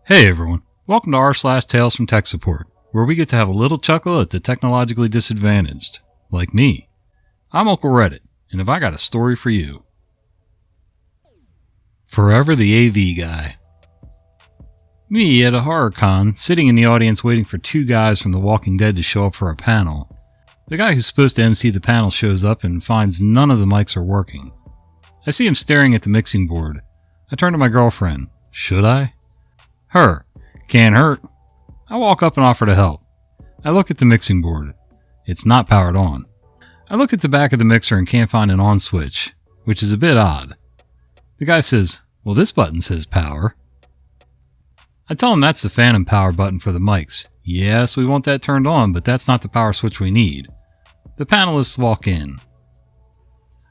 Hey everyone, welcome to r/Tales from Tech Support, where we get to have a little chuckle at the technologically disadvantaged, like me. I'm Uncle Reddit, and have I got a story for you. Forever the AV guy. Me at a horror con, sitting in the audience waiting for two guys from The Walking Dead to show up for a panel. The guy who's supposed to MC the panel shows up and finds none of the mics are working. I see him staring at the mixing board. I turn to my girlfriend. Should I? Her. Can't hurt. I walk up and offer to help. I look at the mixing board. It's not powered on. I look at the back of the mixer and can't find an on switch, which is a bit odd. The guy says, well, this button says power. I tell him that's the phantom power button for the mics. Yes, we want that turned on, but that's not the power switch we need. The panelists walk in.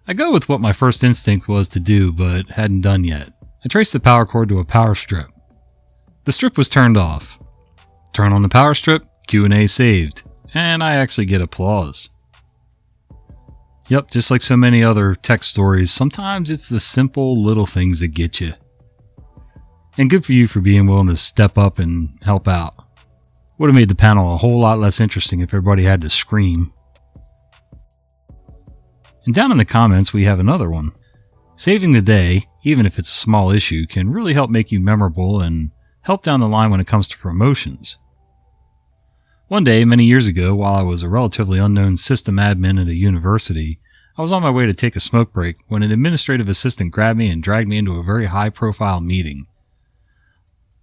I go with what my first instinct was to do, but hadn't done yet. I trace the power cord to a power strip. The strip was turned off. Turn on the power strip, Q&A saved, and I actually get applause. Yep, just like so many other tech stories, sometimes it's the simple little things that get you. And good for you for being willing to step up and help out. Would have made the panel a whole lot less interesting if everybody had to scream. And down in the comments we have another one. Saving the day, even if it's a small issue, can really help make you memorable and help down the line when it comes to promotions. One day, many years ago, while I was a relatively unknown system admin at a university, I was on my way to take a smoke break when an administrative assistant grabbed me and dragged me into a very high-profile meeting.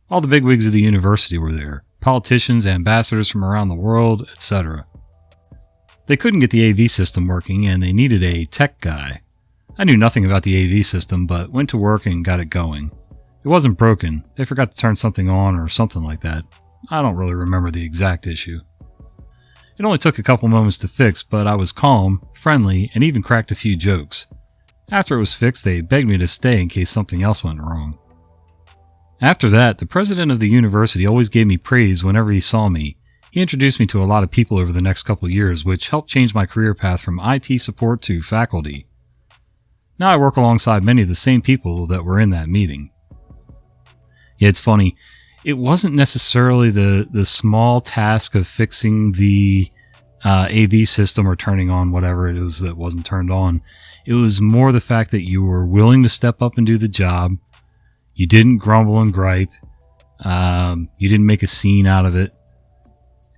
All the bigwigs of the university were there, politicians, ambassadors from around the world, etc. They couldn't get the AV system working and they needed a tech guy. I knew nothing about the AV system, but went to work and got it going. It wasn't broken. They forgot to turn something on or something like that. I don't really remember the exact issue. It only took a couple moments to fix, but I was calm, friendly, and even cracked a few jokes. After it was fixed, they begged me to stay in case something else went wrong. After that, the president of the university always gave me praise whenever he saw me. He introduced me to a lot of people over the next couple years, which helped change my career path from IT support to faculty. Now I work alongside many of the same people that were in that meeting. Yeah, it's funny. It wasn't necessarily the small task of fixing the AV system or turning on whatever it is that wasn't turned on. It was more the fact that you were willing to step up and do the job. You didn't grumble and gripe. You didn't make a scene out of it.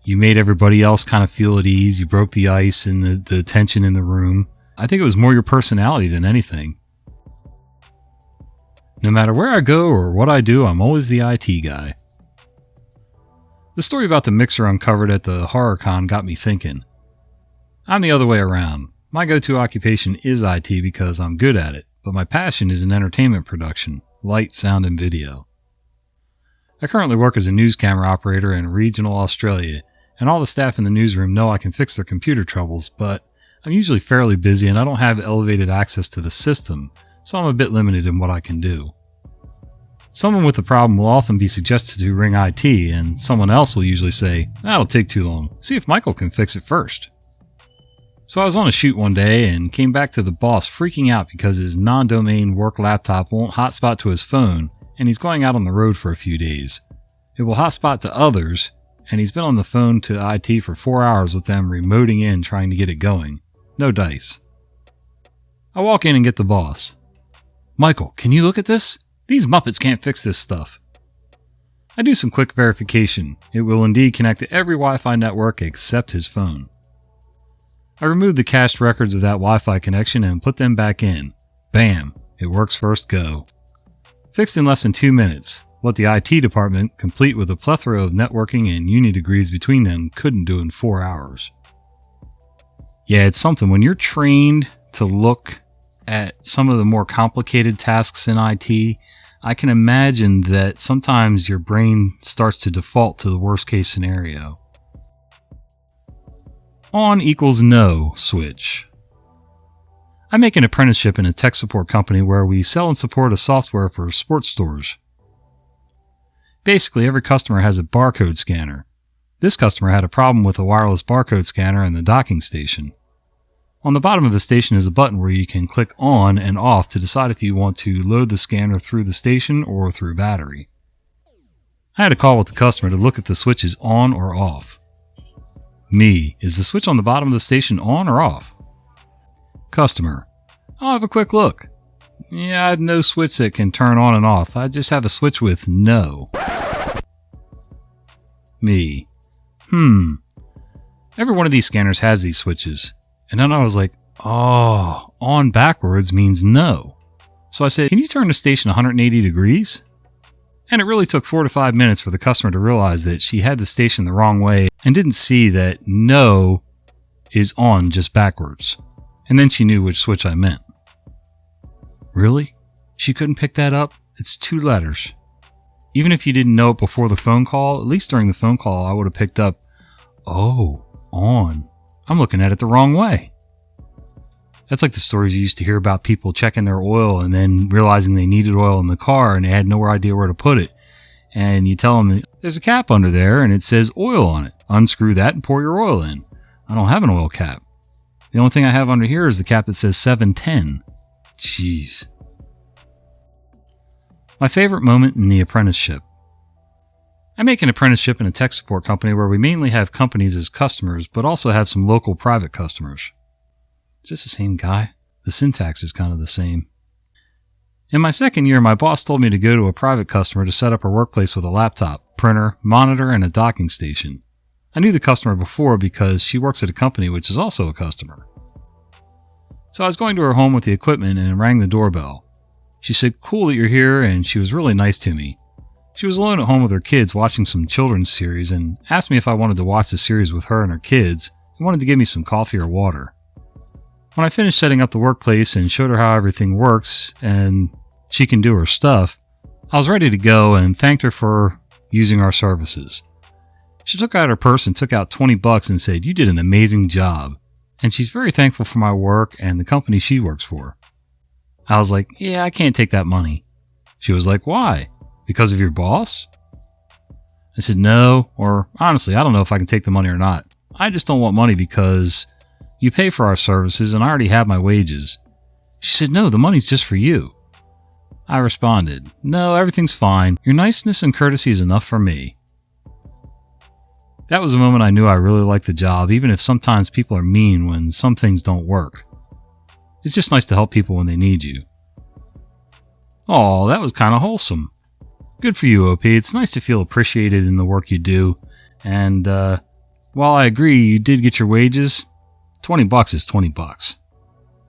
You made everybody else kind of feel at ease. You broke the ice and the tension in the room. I think it was more your personality than anything. No matter where I go or what I do, I'm always the IT guy. The story about the mixer uncovered at the horror con got me thinking. I'm the other way around. My go-to occupation is IT because I'm good at it, but my passion is in entertainment production, light, sound, and video. I currently work as a news camera operator in regional Australia, and all the staff in the newsroom know I can fix their computer troubles, but I'm usually fairly busy and I don't have elevated access to the system, so I'm a bit limited in what I can do. Someone with a problem will often be suggested to ring IT, and someone else will usually say, that'll take too long, see if Michael can fix it first. So I was on a shoot one day and came back to the boss freaking out because his non-domain work laptop won't hotspot to his phone, and he's going out on the road for a few days. It will hotspot to others, and he's been on the phone to IT for 4 hours with them remoting in trying to get it going. No dice. I walk in and get the boss. Michael, can you look at this? These Muppets can't fix this stuff. I do some quick verification. It will indeed connect to every Wi-Fi network except his phone. I remove the cached records of that Wi-Fi connection and put them back in. Bam! It works first go. Fixed in less than 2 minutes. What the IT department, complete with a plethora of networking and uni degrees between them, couldn't do in 4 hours. Yeah, it's something when you're trained to look at some of the more complicated tasks in IT, I can imagine that sometimes your brain starts to default to the worst case scenario. On equals no switch. I make an apprenticeship in a tech support company where we sell and support a software for sports stores. Basically, every customer has a barcode scanner. This customer had a problem with a wireless barcode scanner and the docking station. On the bottom of the station is a button where you can click on and off to decide if you want to load the scanner through the station or through battery. I I had a call with the customer to look if the switch is on or off. Me, is the switch on the bottom of the station on or off? Customer, I'll have a quick look. Yeah, I have no switch that can turn on and off. I just have a switch with no. Me, every one of these scanners has these switches. And then I was like, oh, on backwards means no. So I said, can you turn the station 180 degrees? And it really took 4 to 5 minutes for the customer to realize that she had the station the wrong way and didn't see that no is on just backwards. And then she knew which switch I meant. Really? She couldn't pick that up? It's 2 letters. Even if you didn't know it before the phone call, at least during the phone call, I would have picked up, oh, on. I'm looking at it the wrong way. That's like the stories you used to hear about people checking their oil and then realizing they needed oil in the car and they had no idea where to put it. And you tell them, there's a cap under there and it says oil on it. Unscrew that and pour your oil in. I don't have an oil cap. The only thing I have under here is the cap that says 710. Jeez. My favorite moment in the apprenticeship. I make an apprenticeship in a tech support company where we mainly have companies as customers, but also have some local private customers. Is this the same guy? The syntax is kind of the same. In my second year, my boss told me to go to a private customer to set up her workplace with a laptop, printer, monitor, and a docking station. I knew the customer before because she works at a company which is also a customer. So I was going to her home with the equipment and rang the doorbell. She said, cool that you're here, and she was really nice to me. She was alone at home with her kids watching some children's series and asked me if I wanted to watch the series with her and her kids and wanted to give me some coffee or water. When I finished setting up the workplace and showed her how everything works and she can do her stuff, I was ready to go and thanked her for using our services. She took out her purse and took out $20 and said, you did an amazing job. And she's very thankful for my work and the company she works for. I was like, yeah, I can't take that money. She was like, why? Because of your boss? I said, no, or honestly, I don't know if I can take the money or not. I just don't want money because you pay for our services and I already have my wages. She said, no, the money's just for you. I responded, no, everything's fine. Your niceness and courtesy is enough for me. That was the moment I knew I really liked the job, even if sometimes people are mean when some things don't work. It's just nice to help people when they need you. Aw, that was kind of wholesome. Good for you, OP. It's nice to feel appreciated in the work you do. And while I agree you did get your wages, $20 is $20.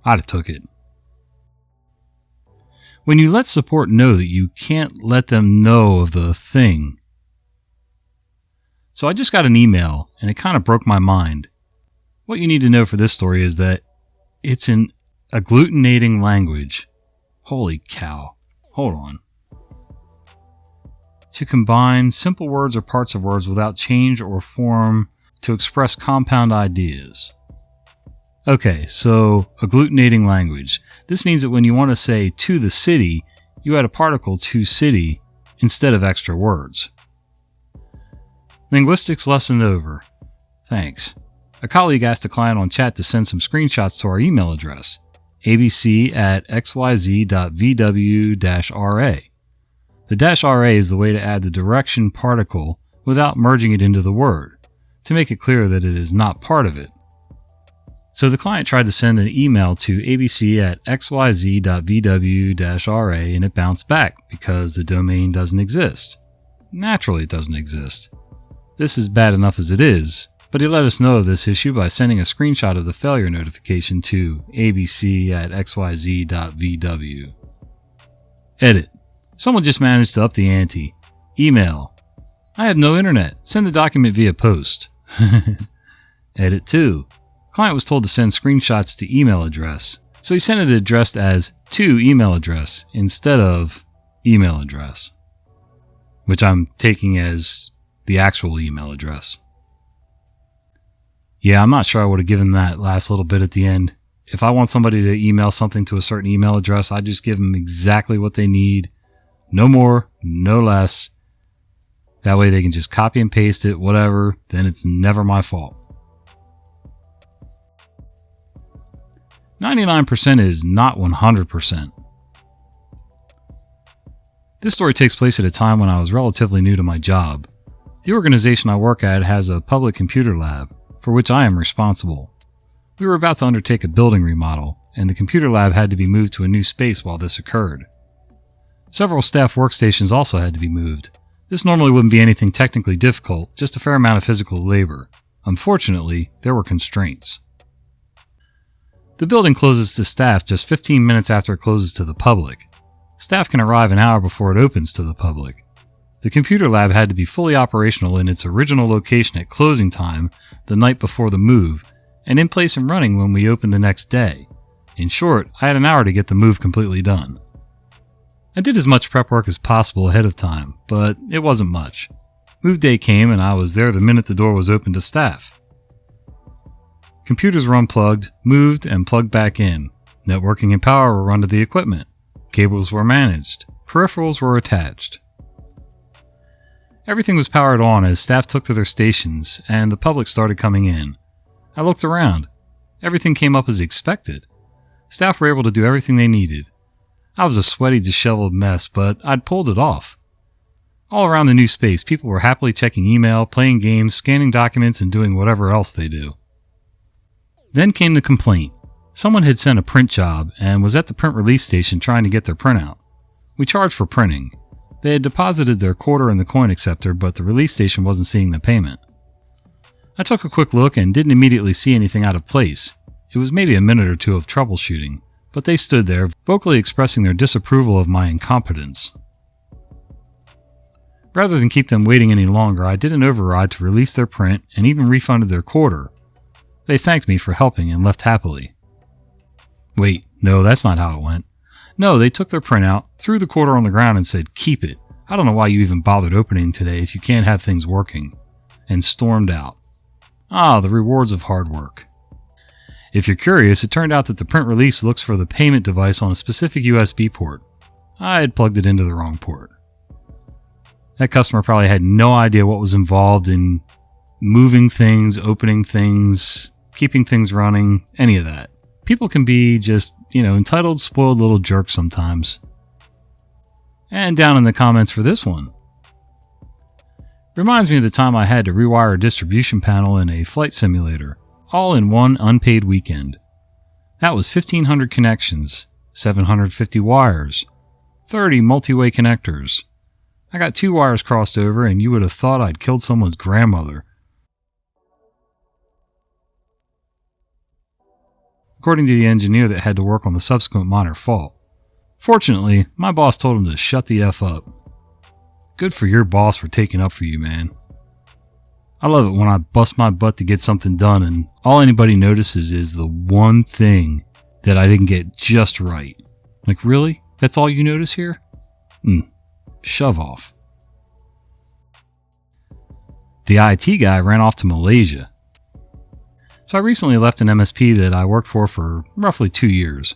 I'd have took it. When you let support know that you can't let them know of the thing. So I just got an email, and it kind of broke my mind. What you need to know for this story is that it's an agglutinating language. Holy cow. Hold on. To combine simple words or parts of words without change or form to express compound ideas. Okay, so agglutinating language. This means that when you want to say to the city, you add a particle to city instead of extra words. Linguistics lesson over. Thanks. A colleague asked a client on chat to send some screenshots to our email address, abc@xyz.vw-ra. The -ra is the way to add the direction particle without merging it into the word, to make it clear that it is not part of it. So the client tried to send an email to abc@xyz.vw-ra and it bounced back because the domain doesn't exist. Naturally, it doesn't exist. This is bad enough as it is, but he let us know of this issue by sending a screenshot of the failure notification to abc@xyz.vw. Edit. Someone just managed to up the ante. Email. I have no internet. Send the document via post. Edit 2. Client was told to send screenshots to email address, so he sent it addressed as to email address instead of email address, which I'm taking as the actual email address. Yeah, I'm not sure I would have given that last little bit at the end. If I want somebody to email something to a certain email address, I just give them exactly what they need. No more, no less. That way they can just copy and paste it, whatever, then it's never my fault. 99% is not 100%. This story takes place at a time when I was relatively new to my job. The organization I work at has a public computer lab, for which I am responsible. We were about to undertake a building remodel, and the computer lab had to be moved to a new space while this occurred. Several staff workstations also had to be moved. This normally wouldn't be anything technically difficult, just a fair amount of physical labor. Unfortunately, there were constraints. The building closes to staff just 15 minutes after it closes to the public. Staff can arrive an hour before it opens to the public. The computer lab had to be fully operational in its original location at closing time the night before the move, and in place and running when we opened the next day. In short, I had an hour to get the move completely done. I did as much prep work as possible ahead of time, but it wasn't much. Move day came and I was there the minute the door was open to staff. Computers were unplugged, moved, and plugged back in. Networking and power were run to the equipment. Cables were managed. Peripherals were attached. Everything was powered on as staff took to their stations and the public started coming in. I looked around. Everything came up as expected. Staff were able to do everything they needed. I was a sweaty, disheveled mess, but I'd pulled it off. All around the new space, people were happily checking email, playing games, scanning documents, and doing whatever else they do. Then came the complaint. Someone had sent a print job and was at the print release station trying to get their printout. We charged for printing. They had deposited their quarter in the coin acceptor, but the release station wasn't seeing the payment. I took a quick look and didn't immediately see anything out of place. It was maybe a minute or two of troubleshooting, but they stood there, vocally expressing their disapproval of my incompetence. Rather than keep them waiting any longer, I did an override to release their print and even refunded their quarter. They thanked me for helping and left happily. Wait, no, that's not how it went. No, they took their printout, threw the quarter on the ground and said, "Keep it. I don't know why you even bothered opening today if you can't have things working," and stormed out. Ah, the rewards of hard work. If you're curious, it turned out that the print release looks for the payment device on a specific USB port. I had plugged it into the wrong port. That customer probably had no idea what was involved in moving things, opening things, keeping things running, any of that. People can be just, entitled, spoiled little jerks sometimes. And down in the comments for this one. Reminds me of the time I had to rewire a distribution panel in a flight simulator, all in one unpaid weekend. That was 1,500 connections, 750 wires, 30 multi-way connectors. I got 2 wires crossed over and you would have thought I'd killed someone's grandmother. According to the engineer that had to work on the subsequent minor fault. Fortunately, my boss told him to shut the F up. Good for your boss for taking up for you, man. I love it when I bust my butt to get something done and all anybody notices is the one thing that I didn't get just right. Like, really? That's all you notice here? Shove off. The IT guy ran off to Malaysia. So I recently left an MSP that I worked for roughly 2 years.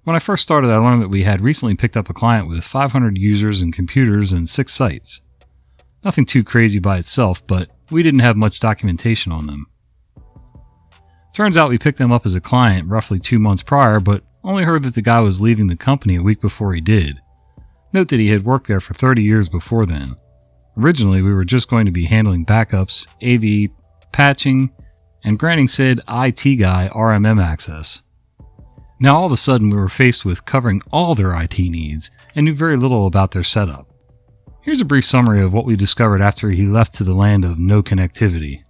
When I first started, I learned that we had recently picked up a client with 500 users and computers and 6 sites. Nothing too crazy by itself, but we didn't have much documentation on them. Turns out we picked them up as a client roughly 2 months prior, but only heard that the guy was leaving the company a week before he did. Note that he had worked there for 30 years before then. Originally, we were just going to be handling backups, AV, patching, and granting said IT guy RMM access. Now all of a sudden we were faced with covering all their IT needs and knew very little about their setup. Here's a brief summary of what we discovered after he left to the land of no connectivity.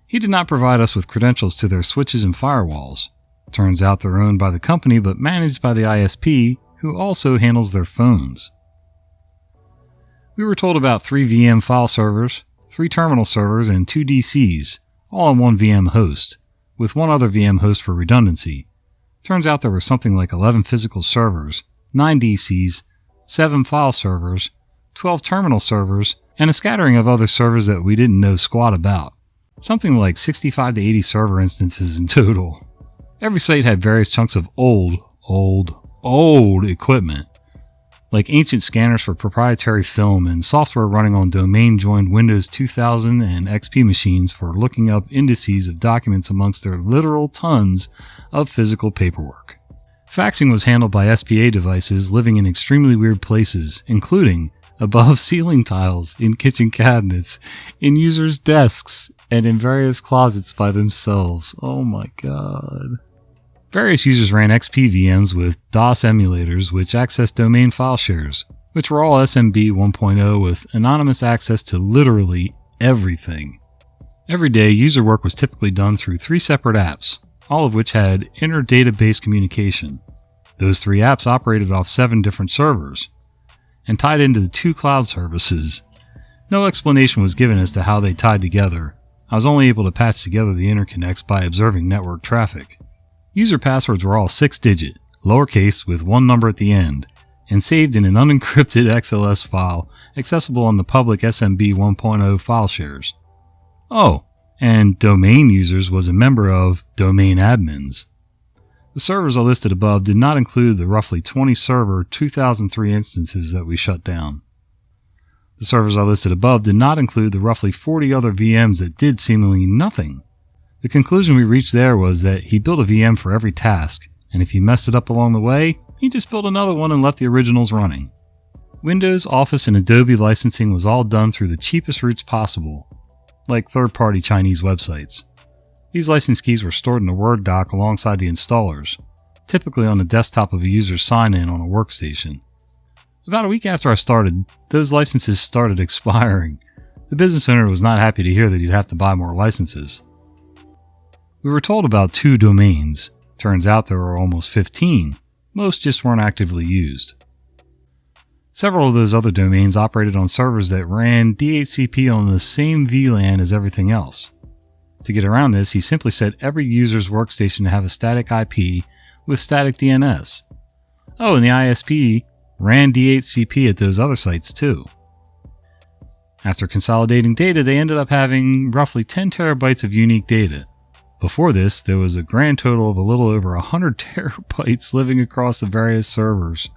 He did not provide us with credentials to their switches and firewalls. Turns out they're owned by the company but managed by the ISP, who also handles their phones. We were told about 3 VM file servers, 3 terminal servers, and 2 DCs, all on one VM host, with one other VM host for redundancy. Turns out there were something like 11 physical servers, 9 DCs, 7 file servers, 12 terminal servers, and a scattering of other servers that we didn't know squat about. Something like 65 to 80 server instances in total. Every site had various chunks of old equipment, like ancient scanners for proprietary film and software running on domain-joined Windows 2000 and XP machines for looking up indices of documents amongst their literal tons of physical paperwork. Faxing was handled by SPA devices living in extremely weird places, including above ceiling tiles, in kitchen cabinets, in users' desks, and in various closets by themselves. Oh my god. Various users ran XP VMs with DOS emulators which accessed domain file shares, which were all SMB 1.0 with anonymous access to literally everything. Every day, user work was typically done through 3 separate apps, all of which had inter-database communication. Those 3 apps operated off 7 different servers and tied into the 2 cloud services. No explanation was given as to how they tied together. I was only able to patch together the interconnects by observing network traffic. User passwords were all 6-digit, lowercase with 1 number at the end, and saved in an unencrypted XLS file accessible on the public SMB 1.0 file shares. Oh, and domain users was a member of domain admins. The servers I listed above did not include the roughly 20 server 2003 instances that we shut down. The servers I listed above did not include the roughly 40 other VMs that did seemingly nothing. The conclusion we reached there was that he built a VM for every task, and if he messed it up along the way, he just built another one and left the originals running. Windows, Office, and Adobe licensing was all done through the cheapest routes possible, like third-party Chinese websites. These license keys were stored in a Word doc alongside the installers, typically on the desktop of a user's sign-in on a workstation. About a week after I started, those licenses started expiring. The business owner was not happy to hear that he'd have to buy more licenses. We were told about 2 domains. Turns out there were almost 15. Most just weren't actively used. Several of those other domains operated on servers that ran DHCP on the same VLAN as everything else. To get around this, he simply set every user's workstation to have a static IP with static DNS. Oh, and the ISP ran DHCP at those other sites too. After consolidating data, they ended up having roughly 10 terabytes of unique data. Before this, there was a grand total of a little over 100 terabytes living across the various servers.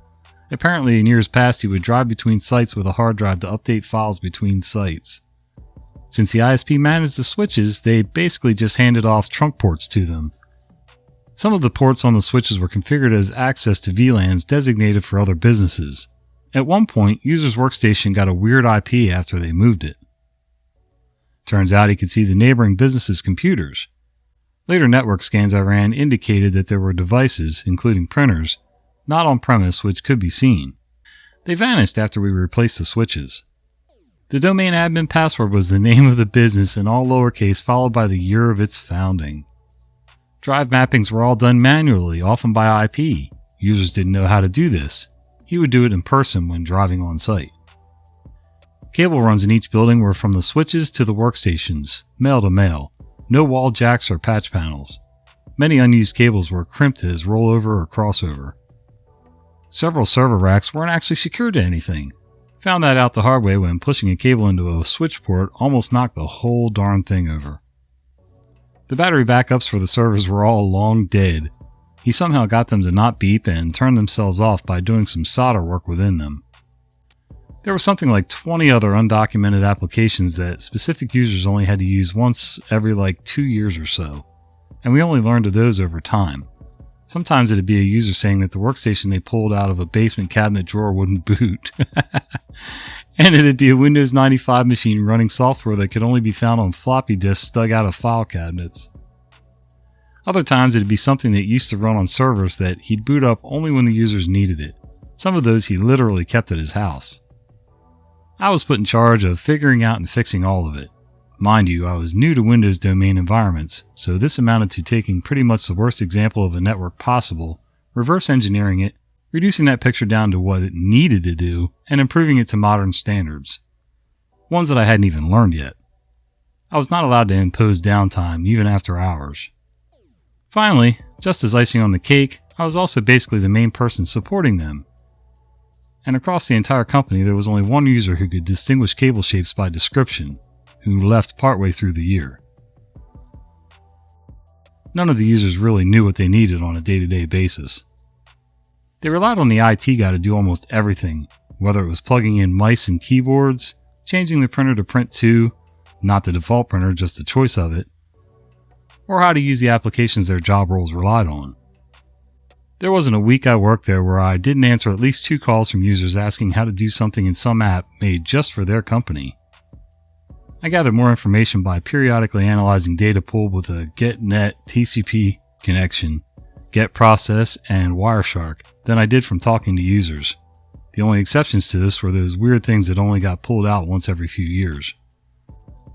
Apparently, in years past, he would drive between sites with a hard drive to update files between sites. Since the ISP managed the switches, they basically just handed off trunk ports to them. Some of the ports on the switches were configured as access to VLANs designated for other businesses. At one point, user's workstation got a weird IP after they moved it. Turns out he could see the neighboring business's computers. Later network scans I ran indicated that there were devices, including printers, not on premise, which could be seen. They vanished after we replaced the switches. The domain admin password was the name of the business in all lowercase followed by the year of its founding. Drive mappings were all done manually, often by IP. Users didn't know how to do this. He would do it in person when driving on site. Cable runs in each building were from the switches to the workstations, male to male. No wall jacks or patch panels. Many unused cables were crimped as rollover or crossover. Several server racks weren't actually secured to anything. Found that out the hard way when pushing a cable into a switch port almost knocked the whole darn thing over. The battery backups for the servers were all long dead. He somehow got them to not beep and turn themselves off by doing some solder work within them. There was something like 20 other undocumented applications that specific users only had to use once every 2 years or so, and we only learned of those over time. Sometimes it'd be a user saying that the workstation they pulled out of a basement cabinet drawer wouldn't boot. And it'd be a Windows 95 machine running software that could only be found on floppy disks dug out of file cabinets. Other times it'd be something that used to run on servers that he'd boot up only when the users needed it. Some of those he literally kept at his house. I was put in charge of figuring out and fixing all of it. Mind you, I was new to Windows domain environments, so this amounted to taking pretty much the worst example of a network possible, reverse engineering it, reducing that picture down to what it needed to do, and improving it to modern standards. Ones that I hadn't even learned yet. I was not allowed to impose downtime, even after hours. Finally, just as icing on the cake, I was also basically the main person supporting them. And across the entire company, there was only one user who could distinguish cable shapes by description, who left partway through the year. None of the users really knew what they needed on a day-to-day basis. They relied on the IT guy to do almost everything, whether it was plugging in mice and keyboards, changing the printer to print to, not the default printer, just a choice of it, or how to use the applications their job roles relied on. There wasn't a week I worked there where I didn't answer at least 2 calls from users asking how to do something in some app made just for their company. I gathered more information by periodically analyzing data pulled with a GetNet TCP connection, GetProcess, and Wireshark than I did from talking to users. The only exceptions to this were those weird things that only got pulled out once every few years.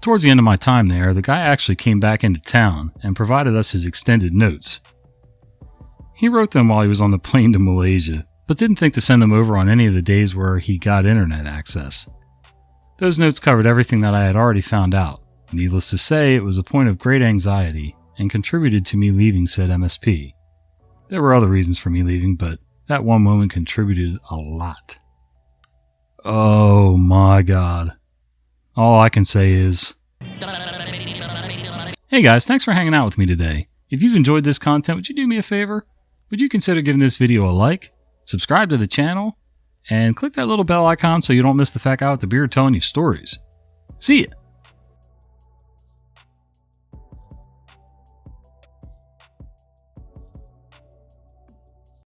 Towards the end of my time there, the guy actually came back into town and provided us his extended notes. He wrote them while he was on the plane to Malaysia, but didn't think to send them over on any of the days where he got internet access. Those notes covered everything that I had already found out. Needless to say, it was a point of great anxiety and contributed to me leaving said MSP. There were other reasons for me leaving, but that one moment contributed a lot. Oh my god. All I can say is... Hey guys, thanks for hanging out with me today. If you've enjoyed this content, would you do me a favor? Would you consider giving this video a like, subscribe to the channel, and click that little bell icon so you don't miss the fat guy with the beard telling you stories. See ya!